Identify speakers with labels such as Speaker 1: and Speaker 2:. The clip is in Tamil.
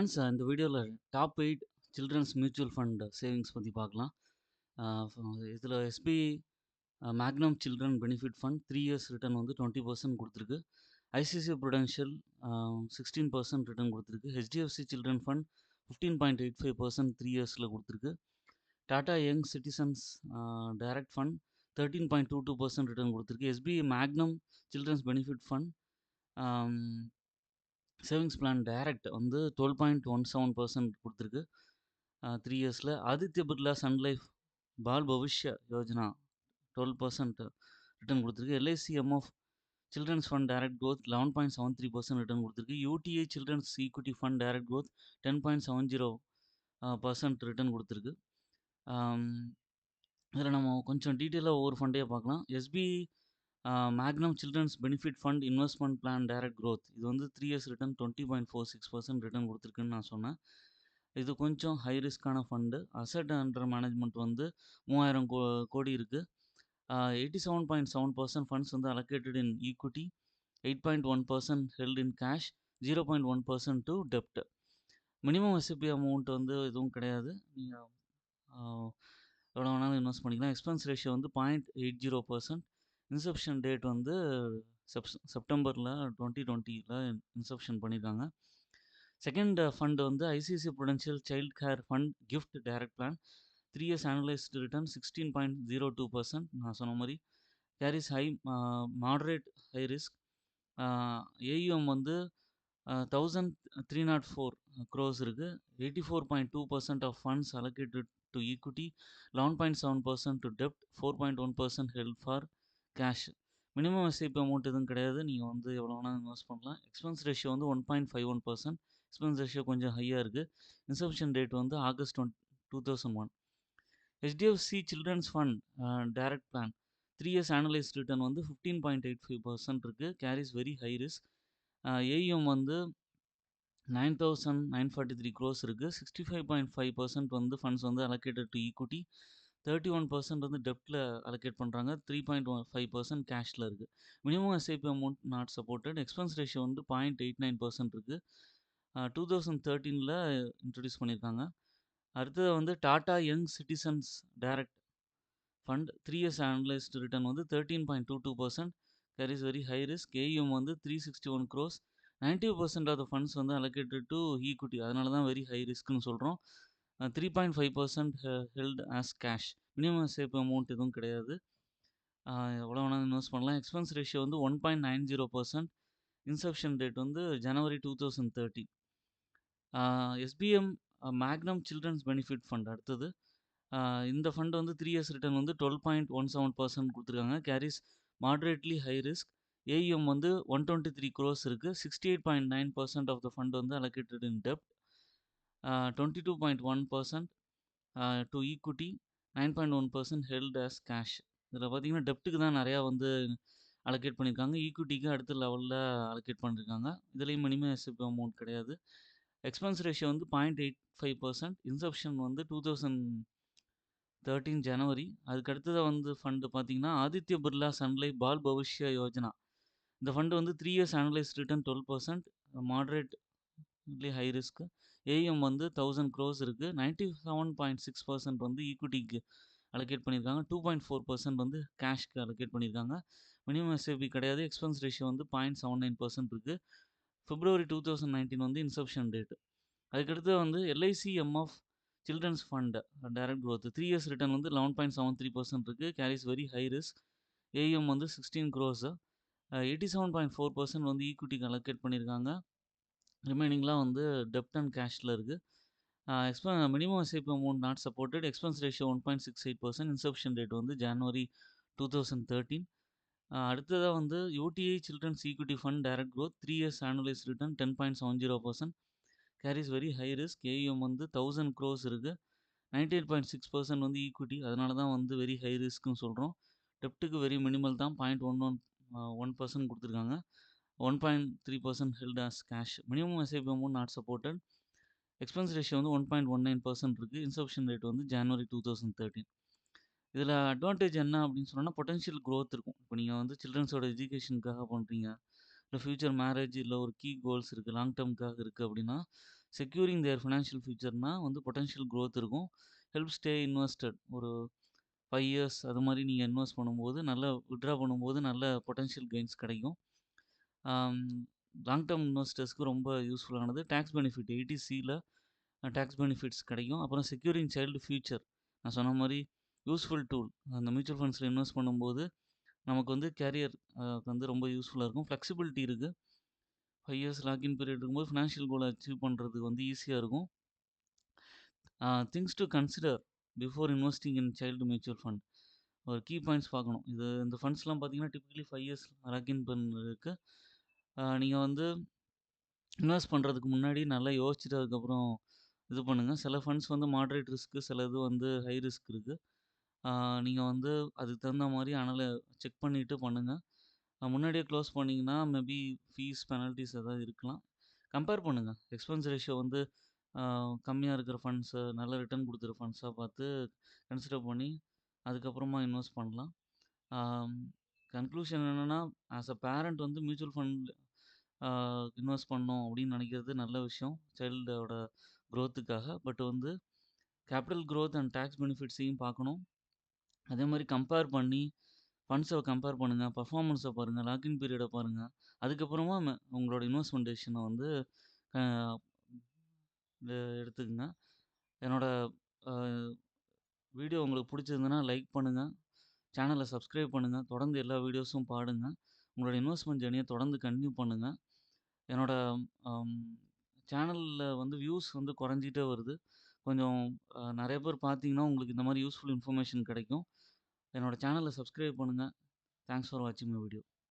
Speaker 1: ஃப்ரெண்ட்ஸ் இந்த வீடியோவில் top 8 children's mutual fund savings பற்றி பார்க்கலாம். இதில் SBI magnum children benefit fund 3 years return வந்து 20% கொடுத்துருக்கு. ஐசிசி ப்ருடென்ஷியல் 16% ரிட்டர்ன் கொடுத்துருக்கு. ஹெச்டிஎஃப்சி சில்ட்ரன் ஃபண்ட் 15.85% 3 இயர்ஸில் கொடுத்துருக்கு. Tata young citizens direct fund 13.22% return கொடுத்துருக்கு. SBI Magnum children's benefit fund savings plan direct வந்து 12.17% கொடுத்துருக்கு 3 இயர்ஸில். Aditya Birla sun life Bal Bhavishya Yojana 12% return கொடுத்துருக்கு. LIC MF children's fund direct growth 11.73% return கொடுத்துருக்கு. UTI children's equity fund direct growth 10.70% return கொடுத்துருக்கு. இதில் நம்ம கொஞ்சம் டீட்டெயிலாக ஒவ்வொரு ஃபண்டையே பார்க்கலாம். SBI Magnum children's benefit fund investment plan direct growth இது வந்து 3 இயர்ஸ் ரிட்டர்ன் 20.46% ரிட்டர்ன் கொடுத்துருக்குன்னு நான் சொன்னேன். இது கொஞ்சம் ஹை ரிஸ்க்கான ஃபண்டு. அசட் அண்டர் மேனேஜ்மெண்ட் வந்து 3000 கோடி இருக்குது. 87.7% ஃபண்ட்ஸ் வந்து allocated in equity, 8.1% held in cash, 0.1% to டெப்ட். மினிமம் எஸ்ஐபி அமௌண்ட் வந்து எதுவும் கிடையாது. நீங்கள் எவ்வளோ வேணாலும் இன்வெஸ்ட் பண்ணிக்கலாம். எக்ஸ்பென்ஸ் ரேஷியோ வந்து 0.80%. இன்செப்ஷன் டேட் வந்து செப்டம்பரில் 2020 இன்செப்ஷன் பண்ணியிருக்காங்க. செகண்ட் ஃபண்டு வந்து ICICI Prudential child care fund gift direct plan 3 years annualised return 16.02%. நான் சொன்ன மாதிரி carries high moderate high risk. AUM வந்து 1304 crores இருக்குது. 84.2% of funds allocated to equity, 11.7% to டெப்ட், 4.1% held for cash. Minimum SIP amount எதுவும் கிடையாது. நீங்கள் வந்து எவ்வளோ வேணால் இன்வெஸ்ட் பண்ணலாம். எக்ஸ்பென்ஸ் ரேஷியோ வந்து 1.51%. எக்ஸ்பென்ஸ் ரேஷியோ கொஞ்சம் ஹையாக இருக்குது. இன்செப்ஷன் டேட் வந்து August 2001. HDFC children's fund direct plan 3 years annualised return வந்து 15.85% இருக்குது. Carries very high risk. AUM வந்து 9,943 crores இருக்குது. 65.5% வந்து ஃபண்ட்ஸ் வந்து அலோகேட்டட் டு ஈக்விட்டி, 31% வந்து டெப்டில் அலோகேட் பண்ணுறாங்க, 3.5% கேஷில் இருக்குது. Minimum SIP amount not supported. Expense ratio வந்து 0.89% இருக்குது. 2013 இன்ட்ரடியூஸ் பண்ணியிருக்காங்க. அடுத்தது வந்து Tata young citizens direct fund 3 years annualised return வந்து 13.22%. Carries very high risk. AUM வந்து 361 crores. 90% ஆஃப் த ஃபண்ட்ஸ் வந்து அலோகேட்டட் டு ஈக்விட்டி, அதனால தான் வெரி ஹை ரிஸ்க்னு சொல்கிறோம். 3.5% held as cash. Minimum SIP amount எதுவும் கிடையாது. எவ்வளோ வேணாலும் இன்வெஸ்ட் பண்ணலாம். எக்ஸ்பென்ஸ் ரேஷியோ வந்து 1.90%. இன்செப்ஷன் டேட் வந்து ஜனவரி 2030. SBI Magnum children's benefit fund அடுத்தது. இந்த ஃபண்ட் வந்து 3 இயர்ஸ் ரிட்டர்ன் வந்து 12.17% கொடுத்துருக்காங்க. Carries moderately high risk. AUM வந்து 123 crores இருக்குது. 68.9% ஆஃப் த ஃபண்ட் வந்து allocated in dept, 22.1% to equity, 9.1% held as cash. இதில் பார்த்தீங்கன்னா டெப்ட்டுக்கு தான் நிறையா வந்து அலோகேட் பண்ணியிருக்காங்க. ஈக்விட்டிக்கு அடுத்த லெவலில் அலோகேட் பண்ணியிருக்காங்க. இதுலேயும் மினிமம் எஸ்ஐபி அமௌண்ட் கிடையாது. எக்ஸ்பென்ஸ் ரேஷியோ வந்து 0.85%. இன்செப்ஷன் வந்து 2013 ஜனவரி. அதுக்கு அடுத்ததாக வந்து ஃபண்டு பார்த்தீங்கன்னா ஆதித்ய பிர்லா சன்லைஃப் பால் பவிஷ்ய யோஜனா. இந்த ஃபண்டு வந்து 3 years annualised return 12%, moderately high risk. AUM வந்து 1000 crores இருக்குது. 97.6% வந்து ஈக்விட்டிக்கு அலோகேட் பண்ணியிருக்காங்க. 2.4% வந்து கேஷ்க்கு அலோகேட் பண்ணியிருக்காங்க. மினிமம் எஸ்ஐபி கிடையாது. எக்ஸ்பென்ஸ் ரேஷியோ வந்து 0.79% இருக்குது. February 2019 வந்து இன்செப்ஷன் டேட். அதுக்கடுத்து வந்து LIC MF children's fund direct growth 3 years return வந்து 11.73% இருக்குது. Carries very high risk. AUM வந்து 16 crores. 87.4% வந்து ஈக்விட்டிக்கு அலோகேட் பண்ணியிருக்காங்க. ரிமைனிங்லாம் வந்து டெப்ட் அண்ட் கேஷில் இருக்குது. Minimum SIP amount not supported. Expense ratio 1.68%. Inception date வந்து ஜனவரி 2013. அடுத்ததாக வந்து UTI children's equity fund direct growth 3 years annualise return 10.70%. Carries very high risk. AUM வந்து 1000 crores இருக்குது. 98.6% வந்து ஈக்விட்டி, அதனால தான் வந்து வெரி ஹை ரிஸ்க்னு சொல்கிறோம். டெப்ட்டுக்கு வெரி மினிமல் தான், 0.11% கொடுத்துருக்காங்க. 1.3% held as cash. Minimum SIP amount not supported. Expense ratio வந்து 1.19% இருக்குது. இன்செப்ஷன் ரேட் வந்து ஜனவரி 2013. இதில் அட்வான்டேஜ் என்ன அப்படின்னு சொன்னால் பொட்டன்ஷியல் க்ரோத் இருக்கும். இப்போ நீங்கள் வந்து சில்ட்ரன்ஸோட எஜுகேஷனுக்காக பண்ணுறீங்க, இல்லை ஃப்யூச்சர் மேரேஜ், இல்லை ஒரு கீ கோல்ஸ் இருக்குது, லாங் டேர்முக்காக இருக்குது அப்படின்னா செக்யூரிங் தேர் ஃபினான்ஷியல் ஃபியூச்சர்னா வந்து பொட்டன்ஷியல் growth இருக்கும். Help stay invested. ஒரு 5 இயர்ஸ் அது மாரி நீங்க இன்வெஸ்ட் பண்ணும்போது, நல்ல வித்ட்ரா பண்ணும்போது நல்ல பொட்டன்ஷியல் கெயின்ஸ் கிடைக்கும். லாங் டெர்ம் இன்வெஸ்டர்ஸ்க்கு ரொம்ப யூஸ்ஃபுல்லானது. டாக்ஸ் பெனிஃபிட் 80சில டாக்ஸ் பெனிஃபிட்ஸ் கிடைக்கும். அப்புறம் செக்யூரிங் சைல்டு ஃபியூச்சர். நான் சொன்ன மாரி யூஸ்ஃபுல் டூல். அந்த மியூச்சுவல் ஃபண்ட்ஸ்ல இன்வெஸ்ட் பண்ணும்போது, நமக்கு வந்து கேரியர் வந்து ரொம்ப யூஸ்ஃபுல்லா இருக்கும். ஃப்ளெக்சிபிலிட்டி இருக்கு. 5 இயர்ஸ் லாக்இன் பீரியட் இருக்கும்போது ஃபினான்ஷியல் கோல அச்சீவ் பண்றதுக்கு வந்து ஈஸியா இருக்கும். Things to consider before investing in child mutual fund. ஒரு கீ பாயிண்ட்ஸ் பார்க்கணும். இந்த ஃபண்ட்ஸ்லாம் பார்த்தீங்கன்னா, டிபிக்கலி 5 இயர்ஸ் லாக்இன் பண்றதுக்கு நீங்க வந்து இன்வெஸ்ட் பண்றதுக்கு முன்னாடி நல்லா யோசிச்சுட்டு அதுக்கப்புறம் இது பண்ணுங்க. சில ஃபண்ட்ஸ் வந்து மாடரேட் ரிஸ்க், சில இது வந்து ஹை ரிஸ்க் இருக்கு. நீங்க வந்து அதுக்கு தகுந்த மாரி செக் பண்ணிட்டு பண்ணுங்க. முன்னாடியே க்ளோஸ் பண்ணீங்கன்னா, மேபி ஃபீஸ், பெனல்டீஸ் ஏதாவது இருக்கலாம். கம்பேர் பண்ணுங்க. எக்ஸ்பென்ஸ் ரேஷியோ வந்து அ கம்மியா இருக்கிற ஃபண்ட்ஸ நல்ல ரிட்டர்ன் குடுக்குற ஃபண்ட்ஸா பார்த்து கன்சிடர் பண்ணி, அதுக்கப்புறமா இன்வெஸ்ட் பண்ணலாம். ஆம் கன்க்ளூஷன் என்னன்னா, ஆஸ் அ பேரண்ட் வந்து மியூச்சுவல் ஃபண்ட் ஆ இன்வெஸ்ட் பண்ணணும் அப்படின்னு நினைக்கிறது நல்ல விஷயம். சைல்டோட குரோத்துக்காக. பட் வந்து கேபிட்டல் குரோத் அண்ட் டாக்ஸ் பெனிஃபிட்ஸையும் பார்க்கணும். அதே மாரி கம்பேர் பண்ணி ஃபண்ட்ஸ கம்பேர் பண்ணுங்க. பெர்ஃபார்மன்ஸ பாருங்க. லாக்இன் பீரியட பாருங்க. அதுக்கப்புறமா உங்களோட இன்வெஸ்ட்மென்ட் டெசிஷன வந்து அ எடுத்துக்கங்க. என்னோட அ வீடியோ உங்களுக்கு பிடிச்சிருந்ததுன்னா லைக் பண்ணுங்க. சேனல சப்ஸ்கிரைப் பண்ணுங்க. தொடர்ந்து எல்லா வீடியோஸும் பாருங்க. உங்களோட இன்வெஸ்ட்மென்ட் ஜர்னிய தொடர்ந்து கன்டின்யூ பண்ணுங்க. என்னோட அம் சேனல்ல வந்து வியூஸ் வந்து குறைஞ்சிட்டே வருது. கொஞ்சம் நெறைய பேர் பார்த்தீங்கன்னா, உங்களுக்கு இந்த மாரி யூஸ்ஃபுல் இன்ஃபர்மேஷன் கிடைக்கும். என்னோட சேனல சப்ஸ்கிரைப் பண்ணுங்க. தேங்க்ஸ் ஃபார் வாட்சிங் மை வீடியோ.